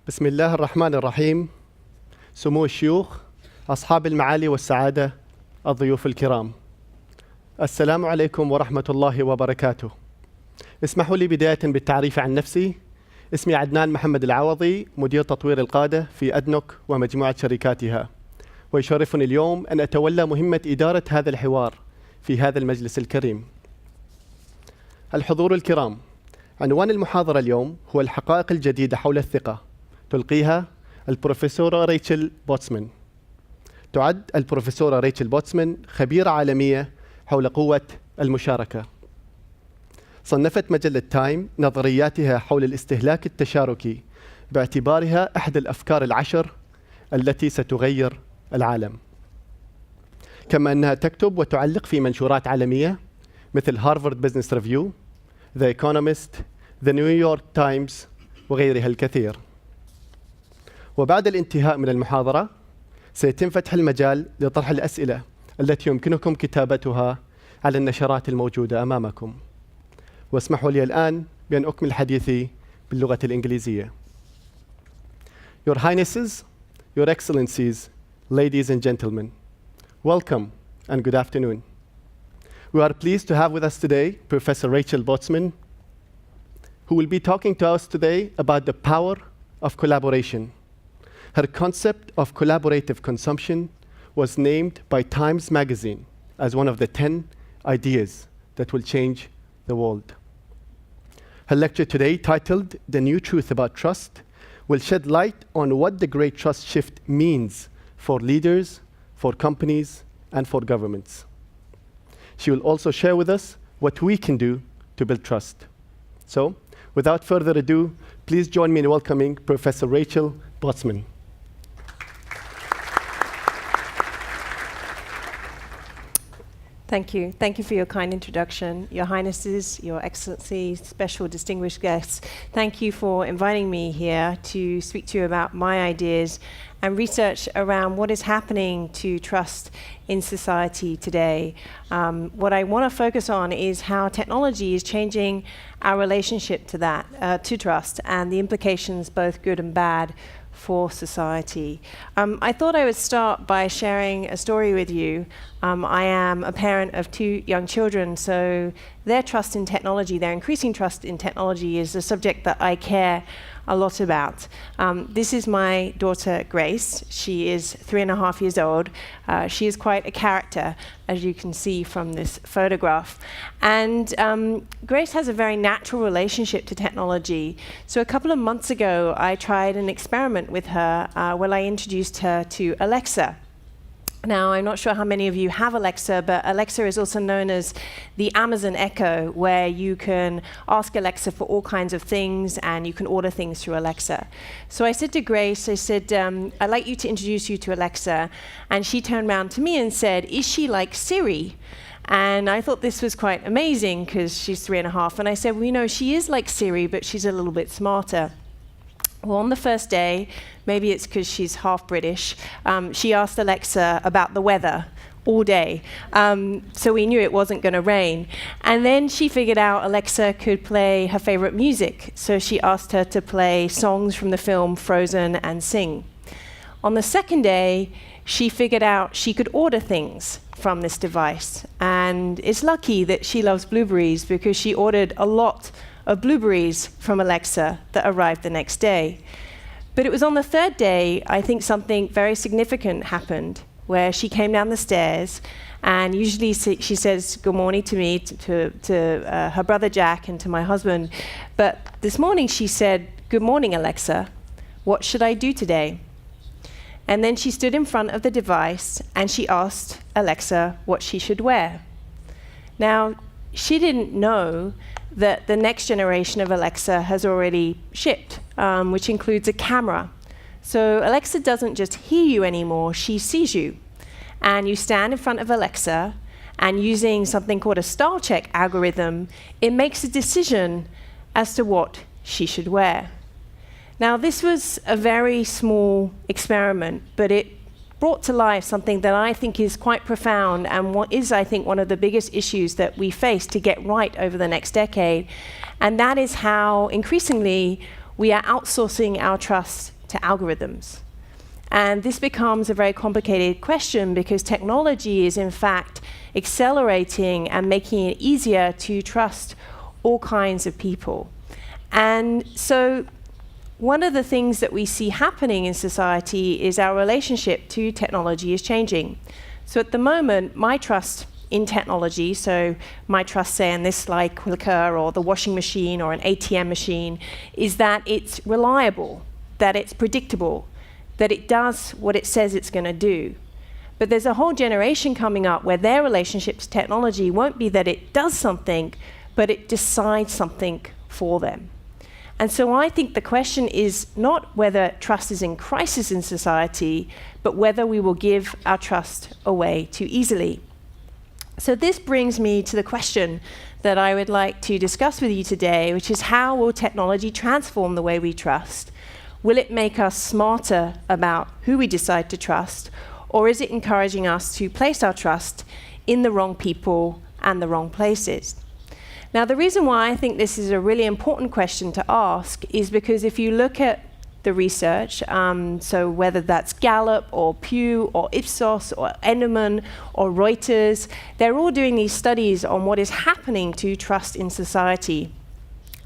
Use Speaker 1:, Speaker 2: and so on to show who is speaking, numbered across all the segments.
Speaker 1: بسم الله الرحمن الرحيم. سمو الشيوخ، أصحاب المعالي والسعادة، الضيوف الكرام، السلام عليكم ورحمة الله وبركاته. اسمحوا لي بداية بالتعريف عن نفسي. اسمي عدنان محمد العوضي، مدير تطوير القادة في أدنك ومجموعة شركاتها، ويشرفني اليوم أن أتولى مهمة إدارة هذا الحوار في هذا المجلس الكريم. الحضور الكرام، عنوان المحاضرة اليوم هو الحقائق الجديدة حول الثقة، تلقيها البروفيسورة ريتشل بوتسمان. تعد البروفيسورة ريتشل بوتسمان خبيرة عالمية حول قوة المشاركة. صنفت مجلة تايم نظرياتها حول الاستهلاك التشاركي باعتبارها إحدى الأفكار العشر التي ستغير العالم، كما أنها تكتب وتعلق في منشورات عالمية مثل هارفارد بزنس ريفيو، ذا ايكونومست، ذا نيويورك تايمز وغيرها الكثير. وبعد الانتهاء من المحاضرة سيتم فتح المجال لطرح الأسئلة التي يمكنكم كتابتها على النشرات الموجودة أمامكم. واسمحوا لي الآن بأن أكمل حديثي باللغة الإنجليزية. Your Highnesses, Your Excellencies, ladies and gentlemen, welcome and good afternoon. We are pleased to have with us today Professor Rachel Botsman, who will be talking to us today about the power of collaboration. Her concept of collaborative consumption was named by Times Magazine as one of the 10 ideas that will change the world. Her lecture today, titled The New Truth About Trust, will shed light on what the Great Trust Shift means for leaders, for companies, and for governments. She will also share with us what we can do to build trust. So, without further ado, please join me in welcoming Professor Rachel Botsman.
Speaker 2: Thank you. Thank you for your kind introduction. Your Highnesses, Your Excellencies, special distinguished guests, thank you for inviting me here to speak to you about my ideas and research around what is happening to trust in society today. What I want to focus on is how technology is changing our relationship to that, to trust, and the implications, both good and bad, for society. I thought I would start by sharing a story with you. I am a parent of 2 young children, so their trust in technology, their increasing trust in technology, is a subject that I care a lot about. This is my daughter, Grace. She is 3.5 years old. She is quite a character, as you can see from this photograph. And Grace has a very natural relationship to technology. So a couple of months ago, I tried an experiment with her where I introduced her to Alexa. Now, I'm not sure how many of you have Alexa, but Alexa is also known as the Amazon Echo, where you can ask Alexa for all kinds of things and you can order things through Alexa. So I said to Grace, I said, I'd like you to introduce you to Alexa. And she turned around to me and said, is she like Siri? And I thought this was quite amazing because she's 3.5. And I said, well, you know, she is like Siri, but she's a little bit smarter. Well, on the first day, maybe it's because she's half British, she asked Alexa about the weather all day. So we knew it wasn't going to rain. And then she figured out Alexa could play her favorite music. So she asked her to play songs from the film Frozen and sing. On the second day, she figured out she could order things from this device. And it's lucky that she loves blueberries because she ordered a lot of blueberries from Alexa that arrived the next day. But it was on the third day, I think something very significant happened, where she came down the stairs, and usually she says good morning to me, to her brother Jack, and to my husband. But this morning she said, good morning, Alexa. What should I do today? And then she stood in front of the device, and she asked Alexa what she should wear. Now, she didn't know that the next generation of Alexa has already shipped, which includes a camera. So Alexa doesn't just hear you anymore, she sees you. And you stand in front of Alexa, and using something called a style check algorithm, it makes a decision as to what she should wear. Now, this was a very small experiment, but it brought to life something that I think is quite profound and what is, I think, one of the biggest issues that we face to get right over the next decade. And that is how increasingly we are outsourcing our trust to algorithms. And this becomes a very complicated question because technology is in fact accelerating and making it easier to trust all kinds of people. And so one of the things that we see happening in society is our relationship to technology is changing. So at the moment, my trust in technology, so my trust, say, in this like clicker or the washing machine or an ATM machine, is that it's reliable, that it's predictable, that it does what it says it's going to do. But there's a whole generation coming up where their relationship to technology won't be that it does something, but it decides something for them. And so I think the question is not whether trust is in crisis in society, but whether we will give our trust away too easily. So this brings me to the question that I would like to discuss with you today, which is how will technology transform the way we trust? Will it make us smarter about who we decide to trust, or is it encouraging us to place our trust in the wrong people and the wrong places? Now, the reason why I think this is a really important question to ask is because if you look at the research, so whether that's Gallup or Pew or Ipsos or Enderman or Reuters, they're all doing these studies on what is happening to trust in society.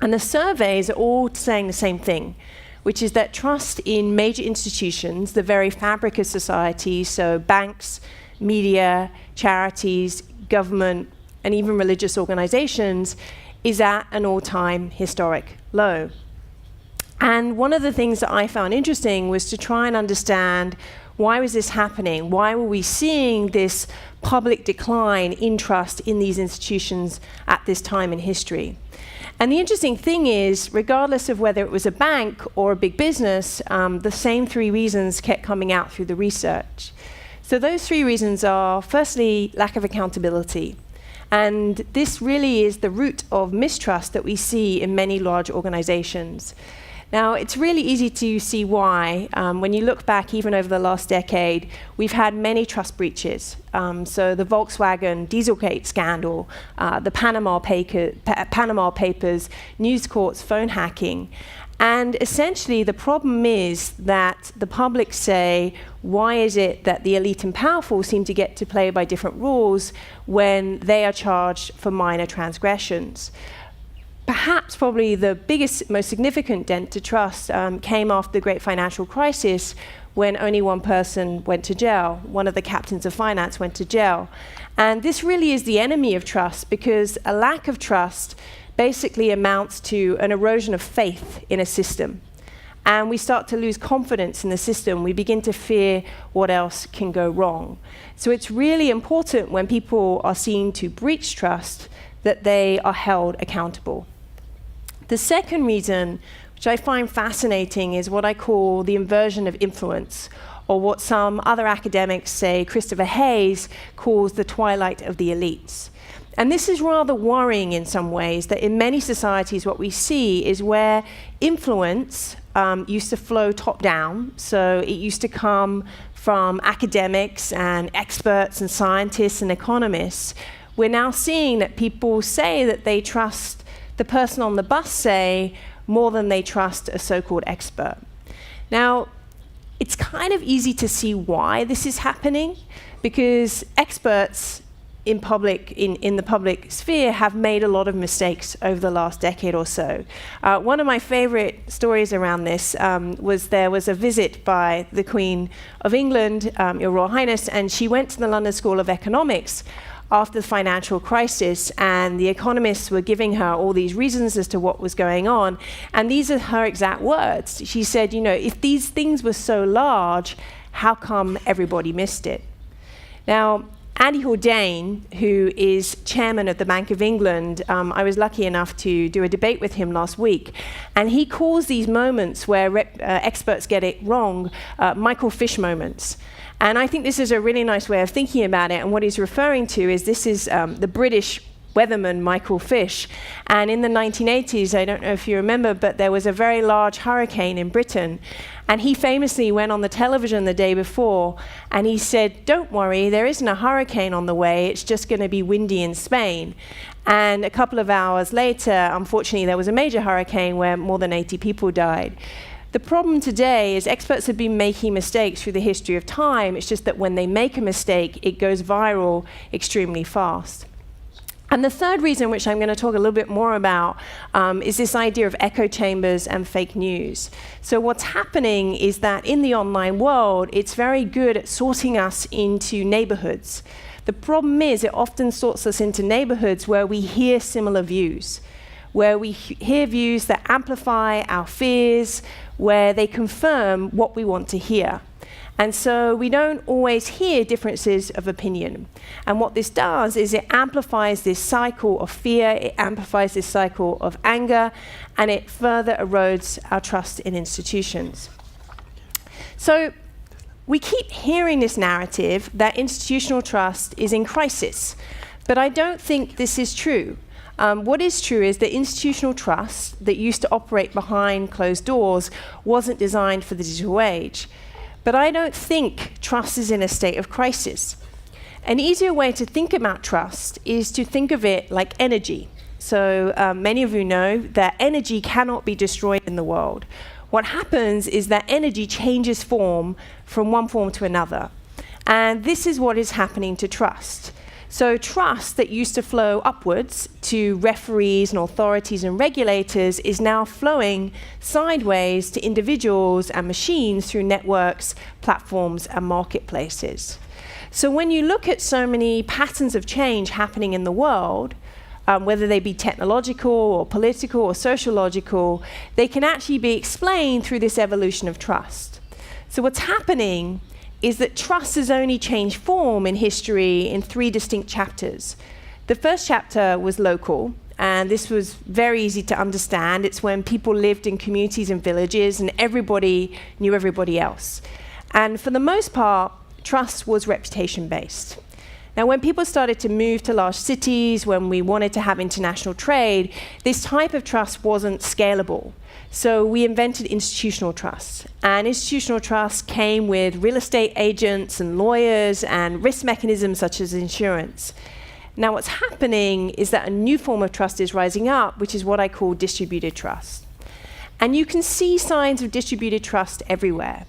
Speaker 2: And the surveys are all saying the same thing, which is that trust in major institutions, the very fabric of society, so banks, media, charities, government, and even religious organizations, is at an all-time historic low. And one of the things that I found interesting was to try and understand why was this happening? Why were we seeing this public decline in trust in these institutions at this time in history? And the interesting thing is, regardless of whether it was a bank or a big business, the same three reasons kept coming out through the research. So those three reasons are, firstly, lack of accountability. And this really is the root of mistrust that we see in many large organizations. Now, it's really easy to see why. When you look back, even over the last decade, we've had many trust breaches. So the Volkswagen Dieselgate scandal, the Panama Papers, News Corp's phone hacking. And essentially, the problem is that the public say, why is it that the elite and powerful seem to get to play by different rules when they are charged for minor transgressions? Perhaps probably the biggest, most significant dent to trust came after the great financial crisis when only one person went to jail. One of the captains of finance went to jail. And this really is the enemy of trust, because a lack of trust basically amounts to an erosion of faith in a system. And we start to lose confidence in the system. We begin to fear what else can go wrong. So it's really important when people are seen to breach trust that they are held accountable. The second reason, which I find fascinating, is what I call the inversion of influence, or what some other academics, say Christopher Hayes, calls the twilight of the elites. And this is rather worrying in some ways, that in many societies what we see is where influence used to flow top down, so it used to come from academics and experts and scientists and economists. We're now seeing that people say that they trust the person on the bus, say, more than they trust a so-called expert. Now, it's kind of easy to see why this is happening, because experts in the public sphere have made a lot of mistakes over the last decade or so. One of my favorite stories around this was there was a visit by the Queen of England, Your Royal Highness, and she went to the London School of Economics after the financial crisis, and the economists were giving her all these reasons as to what was going on, and these are her exact words. She said, you know, if these things were so large, how come everybody missed it? Now, Andy Haldane, who is chairman of the Bank of England, I was lucky enough to do a debate with him last week, and he calls these moments where experts get it wrong, Michael Fish moments. And I think this is a really nice way of thinking about it, and what he's referring to is this is the British weatherman Michael Fish. And in the 1980s, I don't know if you remember, but there was a very large hurricane in Britain. And he famously went on the television the day before, and he said, don't worry, there isn't a hurricane on the way, it's just going to be windy in Spain. And a couple of hours later, unfortunately, there was a major hurricane where more than 80 people died. The problem today is experts have been making mistakes through the history of time. It's just that when they make a mistake, it goes viral extremely fast. And the third reason, which I'm going to talk a little bit more about, is this idea of echo chambers and fake news. So what's happening is that in the online world, it's very good at sorting us into neighborhoods. The problem is it often sorts us into neighborhoods where we hear similar views, where we hear views that amplify our fears, where they confirm what we want to hear. And so we don't always hear differences of opinion. And what this does is it amplifies this cycle of fear, it amplifies this cycle of anger, and it further erodes our trust in institutions. So we keep hearing this narrative that institutional trust is in crisis, but I don't think this is true. What is true is that institutional trust that used to operate behind closed doors wasn't designed for the digital age. But I don't think trust is in a state of crisis. An easier way to think about trust is to think of it like energy. So many of you know that energy cannot be destroyed in the world. What happens is that energy changes form from one form to another. And this is what is happening to trust. So trust that used to flow upwards to referees and authorities and regulators is now flowing sideways to individuals and machines through networks, platforms, and marketplaces. So when you look at so many patterns of change happening in the world, whether they be technological or political or sociological, they can actually be explained through this evolution of trust. So what's happening is that trust has only changed form in history in 3 distinct chapters. The first chapter was local, and this was very easy to understand. It's when people lived in communities and villages, and everybody knew everybody else. And for the most part, trust was reputation-based. Now, when people started to move to large cities, when we wanted to have international trade, this type of trust wasn't scalable. So we invented institutional trust. And institutional trust came with real estate agents and lawyers and risk mechanisms such as insurance. Now what's happening is that a new form of trust is rising up, which is what I call distributed trust. And you can see signs of distributed trust everywhere.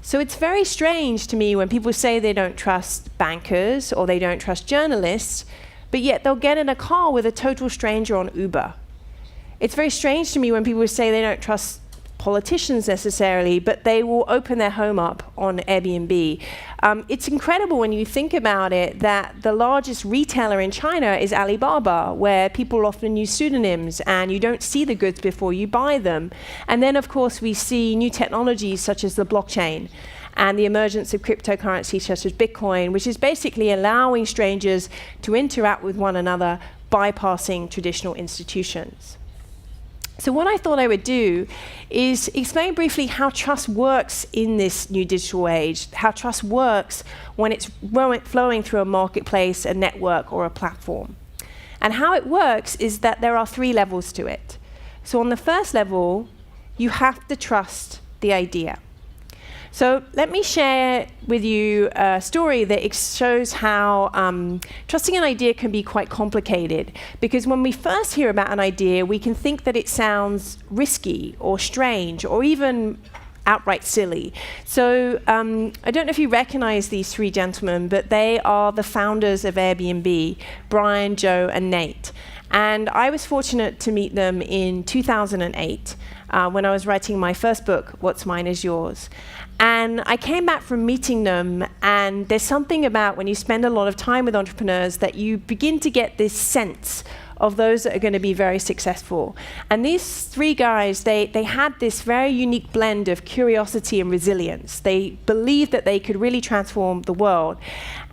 Speaker 2: So it's very strange to me when people say they don't trust bankers or they don't trust journalists, but yet they'll get in a car with a total stranger on Uber. It's very strange to me when people say they don't trust politicians necessarily, but they will open their home up on Airbnb. It's incredible when you think about it that the largest retailer in China is Alibaba, where people often use pseudonyms and you don't see the goods before you buy them. And then, of course, we see new technologies such as the blockchain and the emergence of cryptocurrencies such as Bitcoin, which is basically allowing strangers to interact with one another, bypassing traditional institutions. So what I thought I would do is explain briefly how trust works in this new digital age, how trust works when it's flowing through a marketplace, a network, or a platform. And how it works is that there are 3 levels to it. So on the first level, you have to trust the idea. So let me share with you a story that shows how trusting an idea can be quite complicated. Because when we first hear about an idea, we can think that it sounds risky or strange or even outright silly. So I don't know if you recognize these 3 gentlemen, but they are the founders of Airbnb, Brian, Joe, and Nate. And I was fortunate to meet them in 2008 when I was writing my first book, What's Mine Is Yours. And I came back from meeting them, and there's something about when you spend a lot of time with entrepreneurs that you begin to get this sense of those that are going to be very successful. And these 3 guys, they had this very unique blend of curiosity and resilience. They believed that they could really transform the world.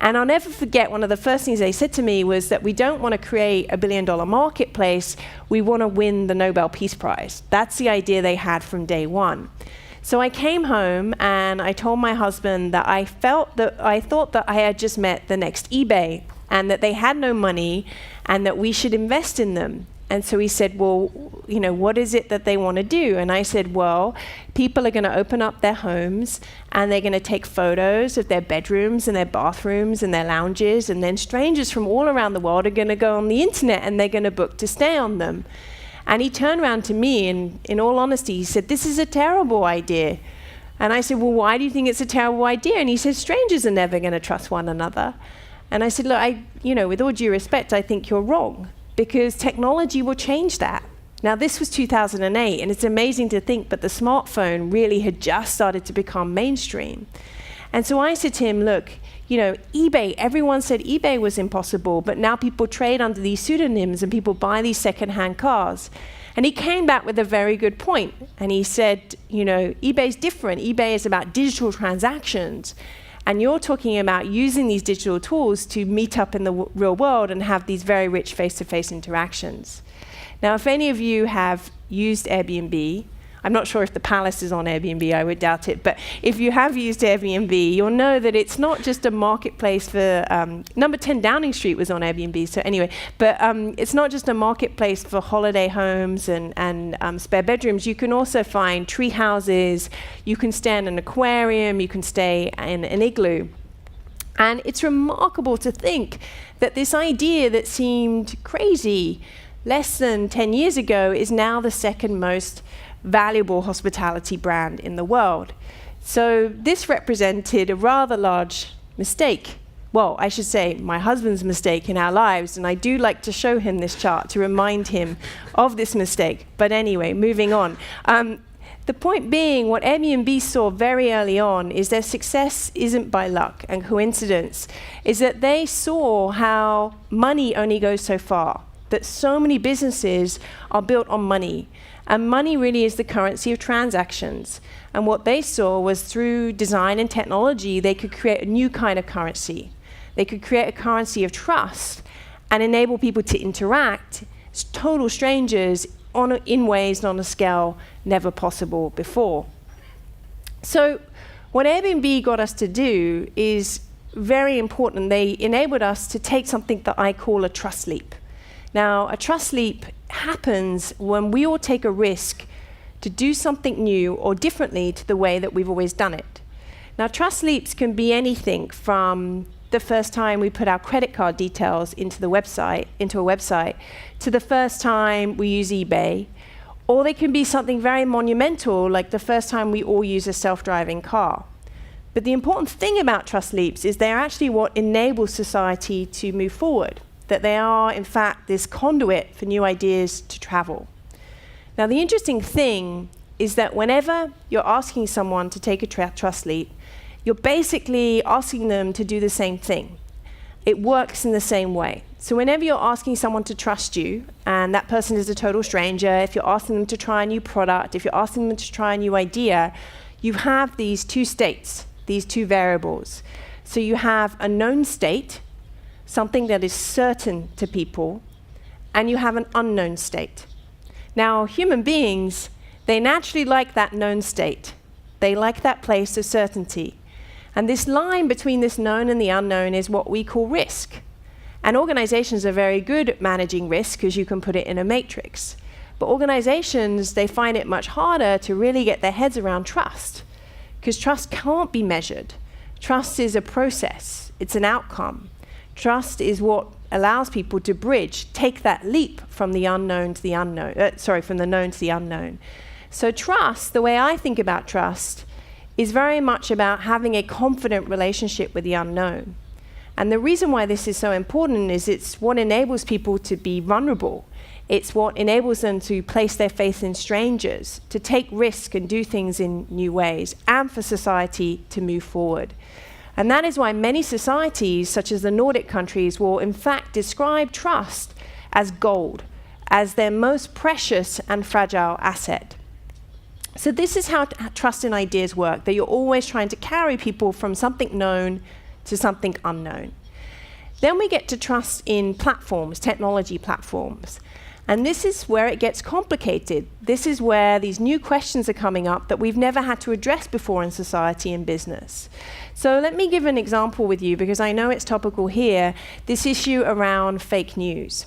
Speaker 2: And I'll never forget, one of the first things they said to me was that we don't want to create a $1 billion marketplace, we want to win the Nobel Peace Prize. That's the idea they had from day one. So I came home and I told my husband that I thought that I had just met the next eBay and that they had no money and that we should invest in them. And so he said, well, you know, what is it that they want to do? And I said, well, people are going to open up their homes and they're going to take photos of their bedrooms and their bathrooms and their lounges, and then strangers from all around the world are going to go on the internet and they're going to book to stay on them. And he turned around to me and, in all honesty, he said, this is a terrible idea. And I said, well, why do you think it's a terrible idea? And he said, strangers are never going to trust one another. And I said, look, you know, with all due respect, I think you're wrong, because technology will change that. Now, this was 2008, and it's amazing to think, but the smartphone really had just started to become mainstream. And so I said to him, look, you know, eBay, everyone said eBay was impossible, but now people trade under these pseudonyms and people buy these second-hand cars. And he came back with a very good point. And he said, you know, eBay's different. eBay is about digital transactions. And you're talking about using these digital tools to meet up in the real world and have these very rich face-to-face interactions. Now, if any of you have used Airbnb, I'm not sure if the Palace is on Airbnb, I would doubt it, but if you have used Airbnb, you'll know that it's not just a marketplace for, number 10 Downing Street was on Airbnb, so anyway, but it's not just a marketplace for holiday homes and spare bedrooms. You can also find tree houses, you can stay in an aquarium, you can stay in an igloo. And it's remarkable to think that this idea that seemed crazy less than 10 years ago is now the second most valuable hospitality brand in the world. So this represented a rather large mistake. Well, I should say my husband's mistake in our lives, and I do like to show him this chart to remind him of this mistake. But anyway, moving on. The point being, what Airbnb saw very early on is their success isn't by luck and coincidence, is that they saw how money only goes so far, that so many businesses are built on money. And money really is the currency of transactions. And what they saw was through design and technology, they could create a new kind of currency. They could create a currency of trust and enable people to interact, total strangers, in ways on a scale never possible before. So what Airbnb got us to do is very important. They enabled us to take something that I call a trust leap. Now, a trust leap happens when we all take a risk to do something new or differently to the way that we've always done it. Now, trust leaps can be anything from the first time we put our credit card details into a website, to the first time we use eBay, or they can be something very monumental, like the first time we all use a self-driving car. But the important thing about trust leaps is they're actually what enables society to move forward, that they are, in fact, this conduit for new ideas to travel. Now, the interesting thing is that whenever you're asking someone to take a trust leap, you're basically asking them to do the same thing. It works in the same way. So whenever you're asking someone to trust you, and that person is a total stranger, if you're asking them to try a new product, if you're asking them to try a new idea, you have these two states, these two variables. So you have a known state, something that is certain to people, and you have an unknown state. Now, human beings, they naturally like that known state. They like that place of certainty. And this line between this known and the unknown is what we call risk. And organizations are very good at managing risk because you can put it in a matrix. But organizations, they find it much harder to really get their heads around trust, because trust can't be measured. Trust is a process. It's an outcome. Trust is what allows people to take that leap from the unknown to the unknown, from the known to the unknown. So trust, the way I think about trust, is very much about having a confident relationship with the unknown. And the reason why this is so important is it's what enables people to be vulnerable. It's what enables them to place their faith in strangers, to take risk and do things in new ways, and for society to move forward. And that is why many societies, such as the Nordic countries, will in fact describe trust as gold, as their most precious and fragile asset. So this is how trust in ideas work, that you're always trying to carry people from something known to something unknown. Then we get to trust in platforms, technology platforms. And this is where it gets complicated. This is where these new questions are coming up that we've never had to address before in society and business. So let me give an example with you, because I know it's topical here, this issue around fake news.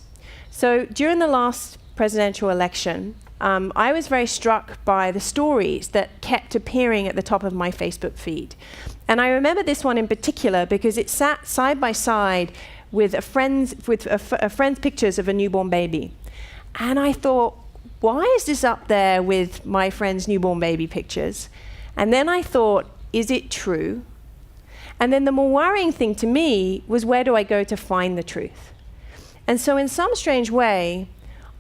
Speaker 2: So during the last presidential election, I was very struck by the stories that kept appearing at the top of my Facebook feed. And I remember this one in particular because it sat side by side with a friend's pictures of a newborn baby. And I thought, why is this up there with my friend's newborn baby pictures? And then I thought, is it true? And then the more worrying thing to me was, where do I go to find the truth? And so in some strange way,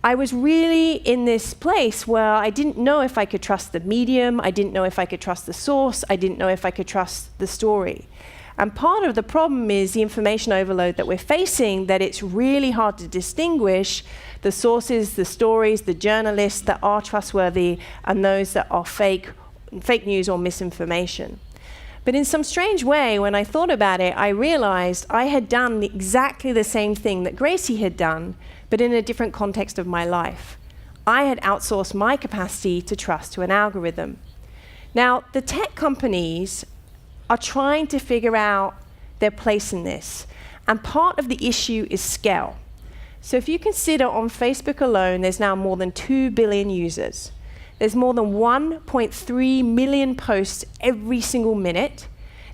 Speaker 2: I was really in this place where I didn't know if I could trust the medium, I didn't know if I could trust the source, I didn't know if I could trust the story. And part of the problem is the information overload that we're facing, that it's really hard to distinguish the sources, the stories, the journalists that are trustworthy, and those that are fake news or misinformation. But in some strange way, when I thought about it, I realized I had done exactly the same thing that Gracie had done, but in a different context of my life. I had outsourced my capacity to trust to an algorithm. Now, the tech companies are trying to figure out their place in this, and part of the issue is scale. So if you consider on Facebook alone, there's now more than 2 billion users. There's more than 1.3 million posts every single minute.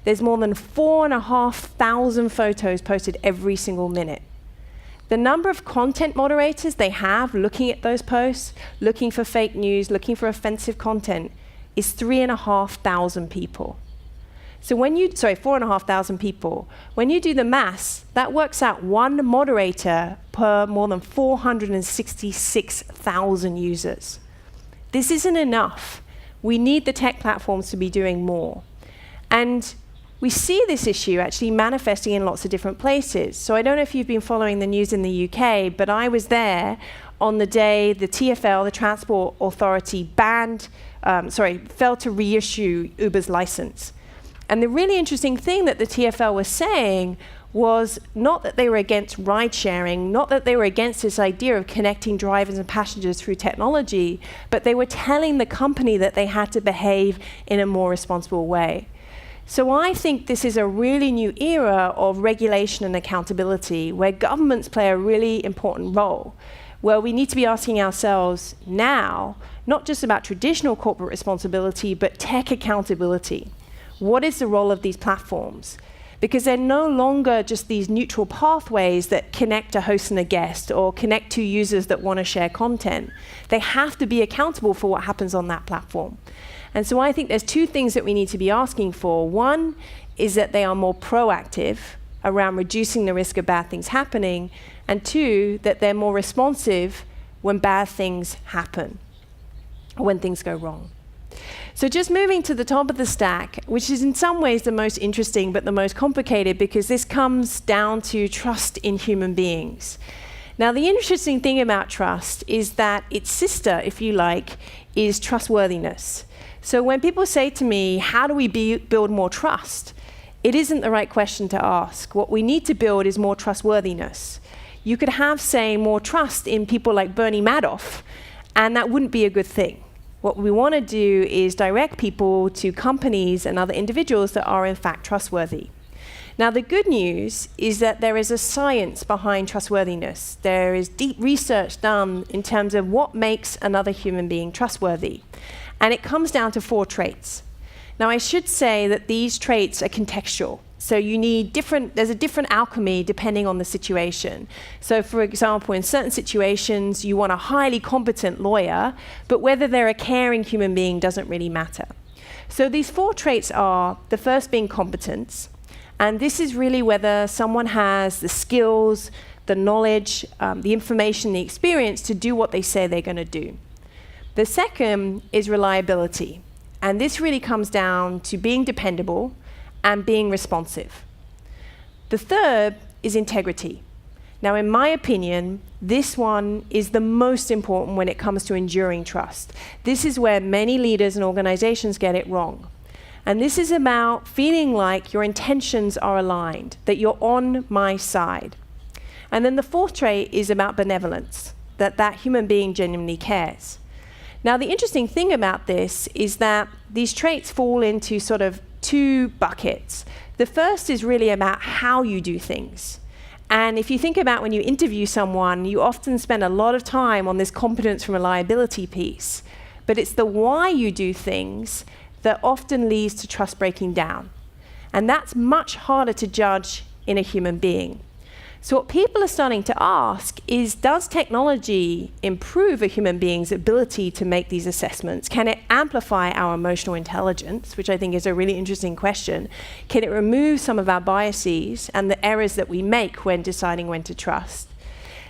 Speaker 2: There's more than 4,500 photos posted every single minute. The number of content moderators they have looking at those posts, looking for fake news, looking for offensive content, is 3,500 people. So 4,500 people. When you do the maths, that works out one moderator per more than 466,000 users. This isn't enough. We need the tech platforms to be doing more. And we see this issue actually manifesting in lots of different places. So I don't know if you've been following the news in the UK, but I was there on the day the TfL, the Transport Authority, failed to reissue Uber's license. And the really interesting thing that the TfL was saying was not that they were against ride sharing, not that they were against this idea of connecting drivers and passengers through technology, but they were telling the company that they had to behave in a more responsible way. So I think this is a really new era of regulation and accountability, where governments play a really important role, where we need to be asking ourselves now, not just about traditional corporate responsibility, but tech accountability. What is the role of these platforms? Because they're no longer just these neutral pathways that connect a host and a guest or connect two users that want to share content. They have to be accountable for what happens on that platform. And so I think there's two things that we need to be asking for. One is that they are more proactive around reducing the risk of bad things happening, and two, that they're more responsive when bad things happen or when things go wrong. So just moving to the top of the stack, which is in some ways the most interesting but the most complicated, because this comes down to trust in human beings. Now, the interesting thing about trust is that its sister, if you like, is trustworthiness. So when people say to me, how do we build more trust? It isn't the right question to ask. What we need to build is more trustworthiness. You could have, say, more trust in people like Bernie Madoff, and that wouldn't be a good thing. What we want to do is direct people to companies and other individuals that are in fact trustworthy. Now, the good news is that there is a science behind trustworthiness. There is deep research done in terms of what makes another human being trustworthy. And it comes down to 4 traits. Now, I should say that these traits are contextual. So there's a different alchemy depending on the situation. So for example, in certain situations, you want a highly competent lawyer, but whether they're a caring human being doesn't really matter. So these 4 traits are, the first being competence, and this is really whether someone has the skills, the knowledge, the information, the experience to do what they say they're going to do. The second is reliability, and this really comes down to being dependable and being responsive. The third is integrity. Now, in my opinion, this one is the most important when it comes to enduring trust. This is where many leaders and organizations get it wrong. And this is about feeling like your intentions are aligned, that you're on my side. And then the 4th trait is about benevolence, that human being genuinely cares. Now, the interesting thing about this is that these traits fall into sort of 2 buckets. The first is really about how you do things. And if you think about when you interview someone, you often spend a lot of time on this competence and reliability piece. But it's the why you do things that often leads to trust breaking down. And that's much harder to judge in a human being. So what people are starting to ask is, does technology improve a human being's ability to make these assessments? Can it amplify our emotional intelligence, which I think is a really interesting question? Can it remove some of our biases and the errors that we make when deciding when to trust?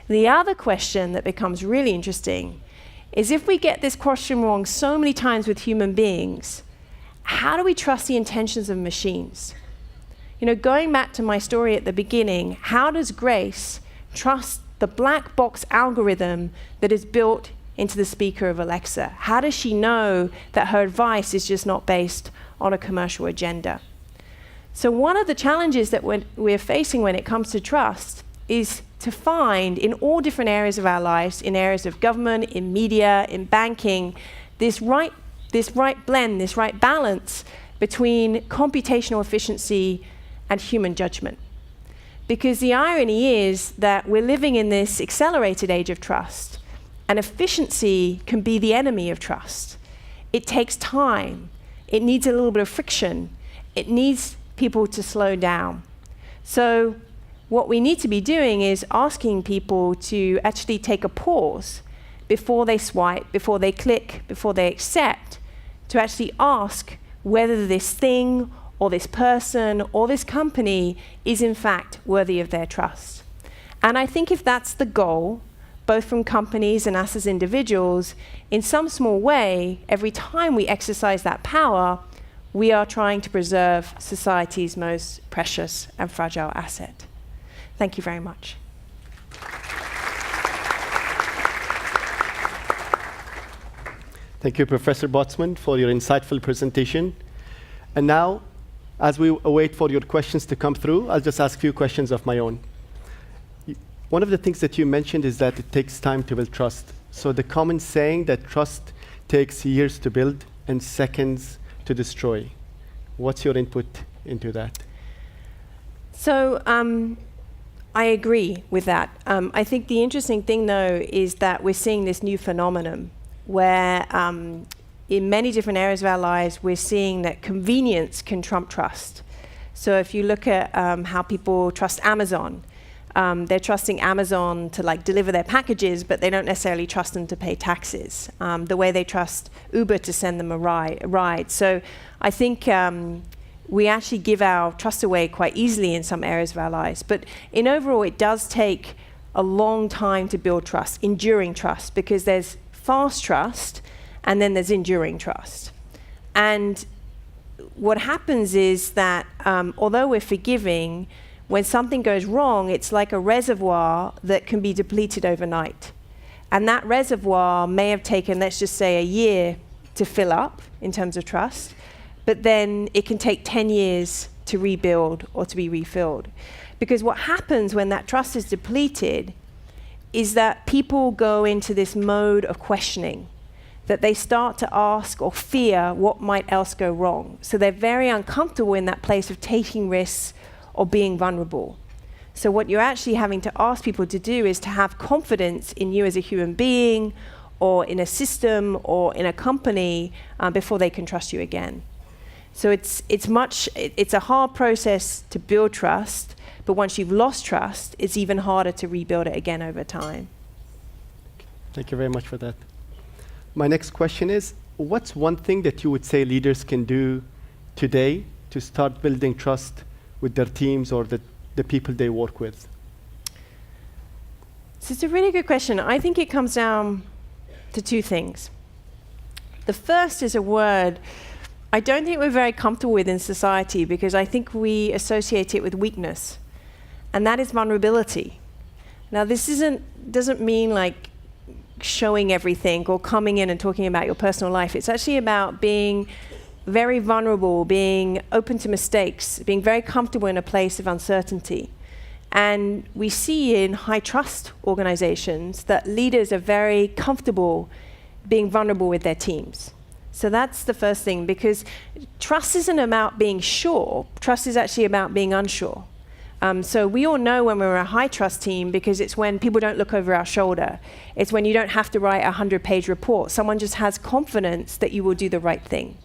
Speaker 2: The other question that becomes really interesting is, if we get this question wrong so many times with human beings, how do we trust the intentions of machines? You know, going back to my story at the beginning, how does Grace trust the black box algorithm that is built into the speaker of Alexa? How does she know that her advice is just not based on a commercial agenda? So one of the challenges that we're facing when it comes to trust is to find, in all different areas of our lives, in areas of government, in media, in banking, this right blend, this right balance between computational efficiency and human judgment. Because the irony is that we're living in this accelerated age of trust, and efficiency can be the enemy of trust. It takes time. It needs a little bit of friction. It needs people to slow down. So what we need to be doing is asking people to actually take a pause before they swipe, before they click, before they accept, to actually ask whether this thing or this person or this company is in fact worthy of their trust. And I think if that's the goal, both from companies and us as individuals, in some small way, every time we exercise that power, we are trying to preserve society's most precious and fragile asset. Thank you very much.
Speaker 1: Thank you, Professor Botsman, for your insightful presentation. And now, as we await for your questions to come through, I'll just ask a few questions of my own. One of the things that you mentioned is that it takes time to build trust. So the common saying that trust takes years to build and seconds to destroy. What's your input into that? So
Speaker 2: I agree with that. I think the interesting thing, though, is that we're seeing this new phenomenon where in many different areas of our lives, we're seeing that convenience can trump trust. So if you look at how people trust Amazon, they're trusting Amazon to deliver their packages, but they don't necessarily trust them to pay taxes, the way they trust Uber to send them a ride. So I think we actually give our trust away quite easily in some areas of our lives. But in overall, it does take a long time to build trust, enduring trust, because there's fast trust, and then there's enduring trust. And what happens is that although we're forgiving, when something goes wrong, it's like a reservoir that can be depleted overnight. And that reservoir may have taken, let's just say, a year to fill up in terms of trust, but then it can take 10 years to rebuild or to be refilled. Because what happens when that trust is depleted is that people go into this mode of questioning, that they start to ask or fear what might else go wrong. So they're very uncomfortable in that place of taking risks or being vulnerable. So what you're actually having to ask people to do is to have confidence in you as a human being, or in a system, or in a company, before they can trust you again. So it's a hard process to build trust, but once you've lost trust, it's even harder to rebuild it again over time.
Speaker 1: Thank you very much for that. My next question is, what's one thing that you would say leaders can do today to start building trust with their teams or the people they work with?
Speaker 2: So it's a really good question. I think it comes down to two things. The first is a word I don't think we're very comfortable with in society, because I think we associate it with weakness, and that is vulnerability. Now, this doesn't mean showing everything or coming in and talking about your personal life. It's actually about being very vulnerable, being open to mistakes, being very comfortable in a place of uncertainty. And we see in high trust organizations that leaders are very comfortable being vulnerable with their teams. So that's the first thing, because trust isn't about being sure. Trust is actually about being unsure. So we all know when we're a high trust team because it's when people don't look over our shoulder. It's when you don't have to write a 100-page report. Someone just has confidence that you will do the right thing.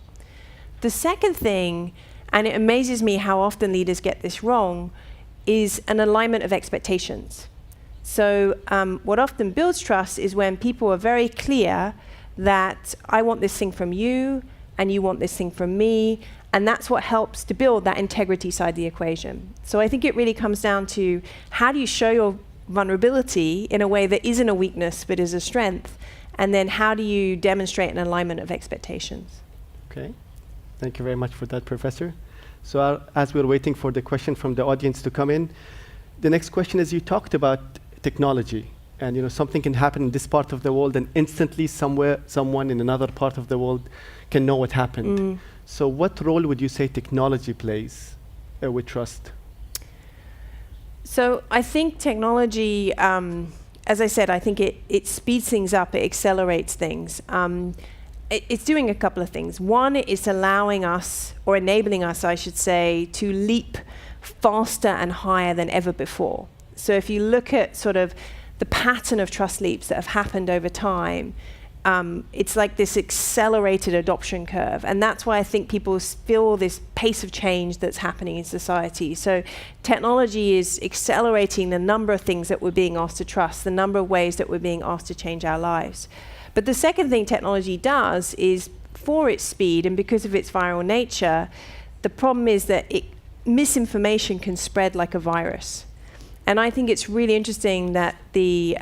Speaker 2: The second thing, and it amazes me how often leaders get this wrong, is an alignment of expectations. So what often builds trust is when people are very clear that I want this thing from you, and you want this thing from me, and that's what helps to build that integrity side of the equation. So I think it really comes down to how do you show your vulnerability in a way that isn't a weakness but is a strength, and then how do you demonstrate an alignment of expectations?
Speaker 1: Okay, thank you very much for that, Professor. So as we're waiting for the question from the audience to come in, the next question is, you talked about technology, and something can happen in this part of the world and instantly someone in another part of the world can know what happened. So what role would you say technology plays with trust?
Speaker 2: So I think technology, as I said, I think it speeds things up, it accelerates things. It's doing a couple of things. One, it's allowing us, or enabling us, I should say, to leap faster and higher than ever before. So if you look at sort of the pattern of trust leaps that have happened over time, it's like this accelerated adoption curve. And that's why I think people feel this pace of change that's happening in society. So technology is accelerating the number of things that we're being asked to trust, the number of ways that we're being asked to change our lives. But the second thing technology does is, for its speed and because of its viral nature, the problem is that misinformation can spread like a virus. And I think it's really interesting that the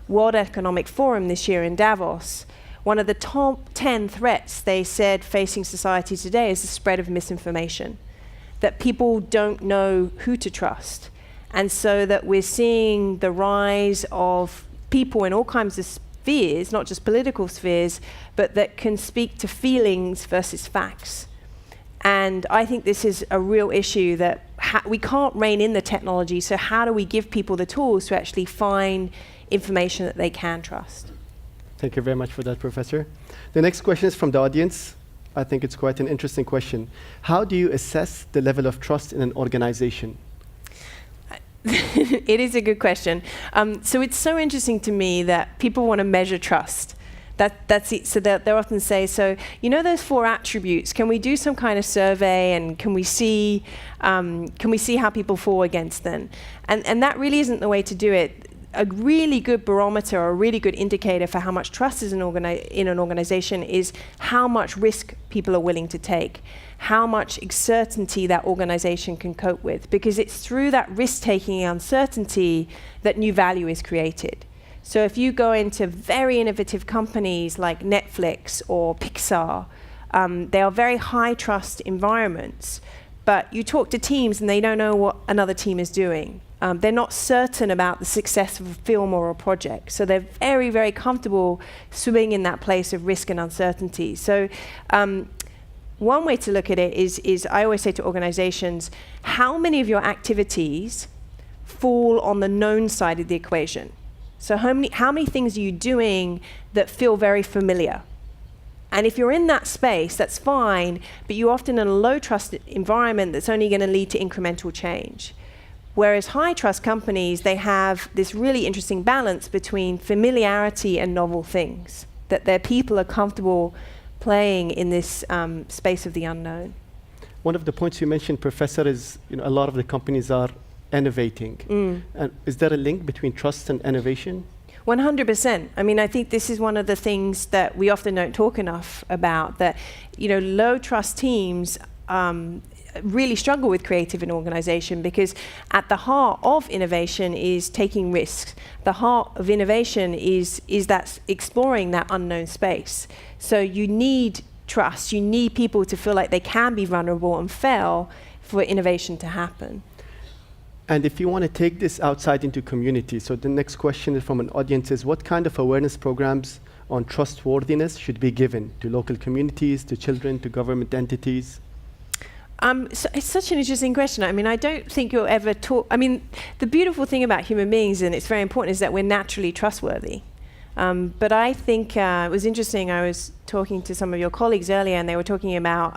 Speaker 2: World Economic Forum this year in Davos, one of the top 10 threats they said facing society today is the spread of misinformation, that people don't know who to trust. And so that we're seeing the rise of people in all kinds of spheres, not just political spheres, but that can speak to feelings versus facts. And I think this is a real issue that we can't rein in the technology, so how do we give people the tools to actually find information that they can trust?
Speaker 1: Thank you very much for that, Professor. The next question is from the audience. I think it's quite an interesting question. How do you assess the level of trust in an organization?
Speaker 2: It is a good question. So it's so interesting to me that people want to measure trust. That's it. So they'll often say, so those 4 attributes, can we do some kind of survey and can we see how people fall against them? And that really isn't the way to do it. A really good barometer or a really good indicator for how much trust is in an organization is how much risk people are willing to take, how much uncertainty that organization can cope with, because it's through that risk-taking and uncertainty that new value is created. So if you go into very innovative companies like Netflix or Pixar, they are very high trust environments, but you talk to teams and they don't know what another team is doing. They're not certain about the success of a film or a project. So they're very, very comfortable swimming in that place of risk and uncertainty. So one way to look at it is I always say to organizations, how many of your activities fall on the known side of the equation? So how many things are you doing that feel very familiar? And if you're in that space, that's fine, but you're often in a low trust environment that's only going to lead to incremental change. Whereas high trust companies, they have this really interesting balance between familiarity and novel things, that their people are comfortable playing in this space of the unknown.
Speaker 1: One of the points you mentioned, Professor, is a lot of the companies are innovating. And is there a link between trust and innovation?
Speaker 2: 100%. I mean, I think this is one of the things that we often don't talk enough about, that low trust teams really struggle with creative in organization, because at the heart of innovation is taking risks. The heart of innovation is that exploring that unknown space. So you need trust. You need people to feel like they can be vulnerable and fail for innovation to happen.
Speaker 1: And if you want to take this outside into community, so the next question from an audience is, what kind of awareness programs on trustworthiness should be given to local communities, to children, to government entities?
Speaker 2: So it's such an interesting question. I mean, I don't think you'll ever talk. I mean, the beautiful thing about human beings, and it's very important, is that we're naturally trustworthy. But I think it was interesting. I was talking to some of your colleagues earlier, and they were talking about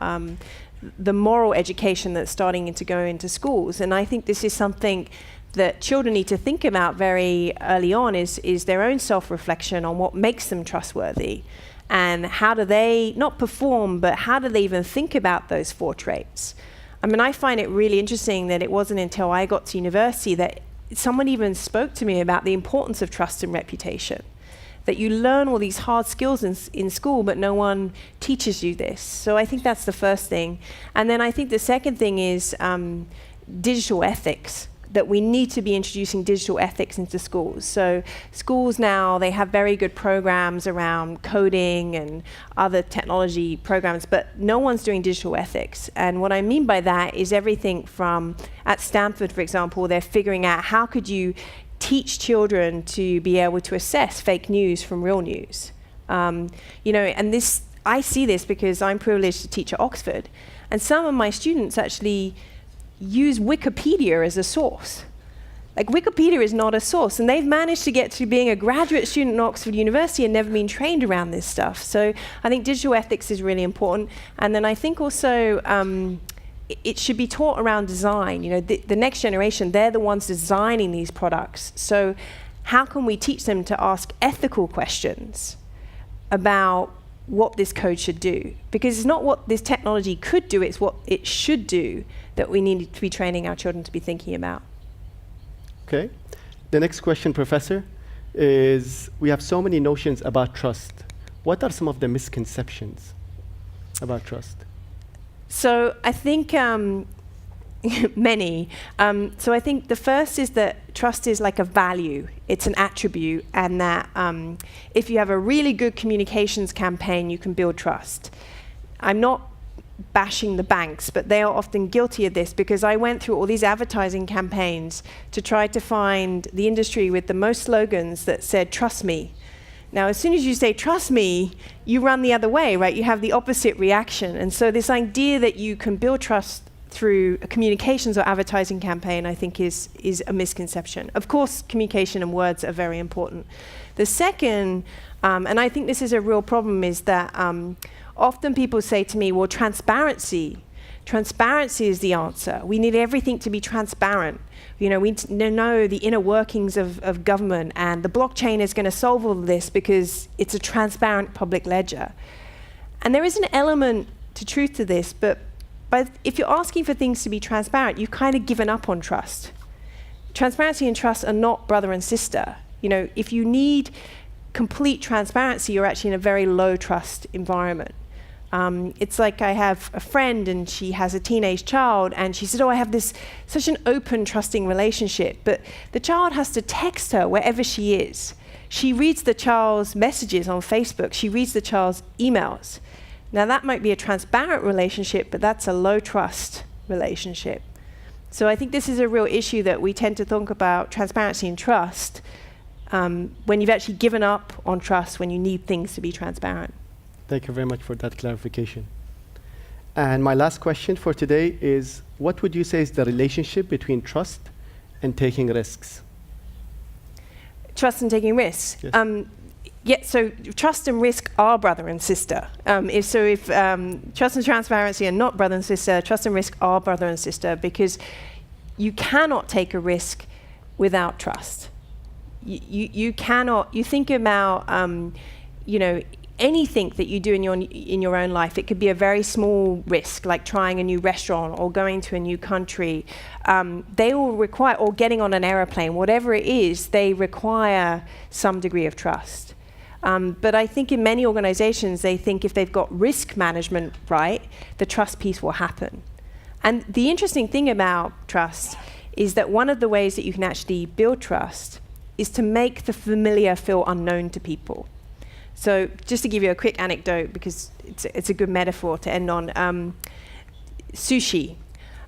Speaker 2: the moral education that's starting to go into schools. And I think this is something that children need to think about very early on, is their own self-reflection on what makes them trustworthy. And how do they not perform, but how do they even think about those 4 traits? I mean, I find it really interesting that it wasn't until I got to university that someone even spoke to me about the importance of trust and reputation. That you learn all these hard skills in school, but no one teaches you this. So I think that's the first thing. And then I think the second thing is digital ethics, that we need to be introducing digital ethics into schools. So schools now, they have very good programs around coding and other technology programs, but no one's doing digital ethics. And what I mean by that is everything from, at Stanford, for example, they're figuring out how could you teach children to be able to assess fake news from real news. You know, and this, I see this because I'm privileged to teach at Oxford, and some of my students actually use Wikipedia as a source. Like, Wikipedia is not a source, and they've managed to get to being a graduate student at Oxford University and never been trained around this stuff. So I think digital ethics is really important. And then I think also it should be taught around design. You know, the next generation, they're the ones designing these products. So how can we teach them to ask ethical questions about what this code should do? Because it's not what this technology could do, it's what it should do that we need to be training our children to be thinking about.
Speaker 1: Okay. The next question, Professor, is we have so many notions about trust. What are some of the misconceptions about trust?
Speaker 2: So I think many. So I think the first is that trust is like a value. It's an attribute, and that if you have a really good communications campaign, you can build trust. I'm not bashing the banks, but they are often guilty of this, because I went through all these advertising campaigns to try to find the industry with the most slogans that said, "Trust me." Now, as soon as you say, "Trust me," you run the other way, right? You have the opposite reaction. And so this idea that you can build trust through a communications or advertising campaign, I think is a misconception. Of course, communication and words are very important. The second, and I think this is a real problem, is that often people say to me, well, transparency is the answer. We need everything to be transparent. You know, we know the inner workings of government, and the blockchain is going to solve all of this because it's a transparent public ledger. And there is an element to truth to this, but if you're asking for things to be transparent, you've kind of given up on trust. Transparency and trust are not brother and sister. You know, if you need complete transparency, you're actually in a very low trust environment. It's like I have a friend, and she has a teenage child, and she said, oh, I have such an open, trusting relationship, but the child has to text her wherever she is. She reads the child's messages on Facebook. She reads the child's emails. Now, that might be a transparent relationship, but that's a low trust relationship. So I think this is a real issue, that we tend to think about transparency and trust when you've actually given up on trust, when you need things to be transparent.
Speaker 1: Thank you very much for that clarification. And my last question for today is, what would you say is the relationship between trust and taking risks?
Speaker 2: Trust and taking risks?
Speaker 1: Yes.
Speaker 2: Yeah, so trust and risk are brother and sister. If trust and transparency are not brother and sister, trust and risk are brother and sister, because you cannot take a risk without trust. You cannot. You think about, you know, anything that you do in your own life. It could be a very small risk, like trying a new restaurant or going to a new country. They will require, or getting on an airplane, whatever it is, they require some degree of trust. But I think in many organizations, they think if they've got risk management right, the trust piece will happen. And the interesting thing about trust is that one of the ways that you can actually build trust is to make the familiar feel unknown to people. So just to give you a quick anecdote, because it's a good metaphor to end on, sushi.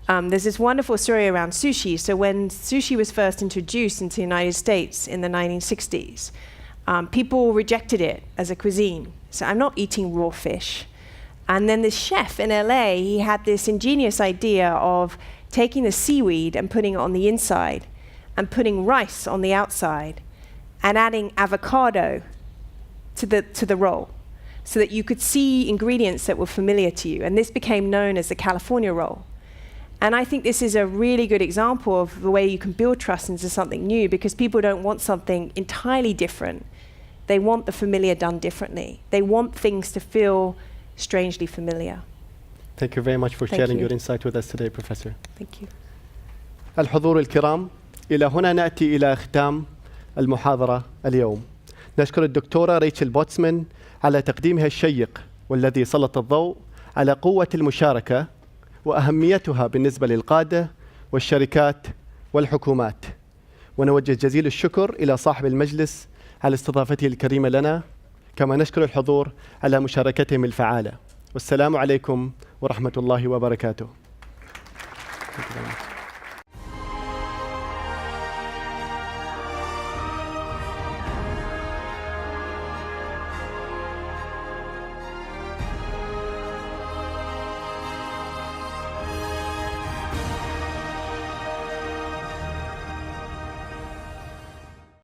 Speaker 2: There's this wonderful story around sushi. So when sushi was first introduced into the United States in the 1960s, people rejected it as a cuisine. So I'm not eating raw fish. And then this chef in LA, he had this ingenious idea of taking the seaweed and putting it on the inside, and putting rice on the outside, and adding avocado to the role, so that you could see ingredients that were familiar to you. And this became known as the California role. And I think this is a really good example of the way you can build trust into something new, because people don't want something entirely different. They want the familiar done differently. They want things to feel strangely familiar.
Speaker 1: Thank you very much for sharing your insight with us today, Professor.
Speaker 2: Thank you.
Speaker 1: الحضور الكرام، إلى هنا نأتي إلى ختام المحاضرة اليوم. نشكر الدكتورة ريتشل بوتسمان على تقديمها الشيق والذي سلط الضوء على قوة المشاركة وأهميتها بالنسبة للقادة والشركات والحكومات. ونوجه جزيل الشكر إلى صاحب المجلس على استضافته الكريمة لنا، كما نشكر الحضور على مشاركتهم الفعالة. والسلام عليكم ورحمة الله وبركاته.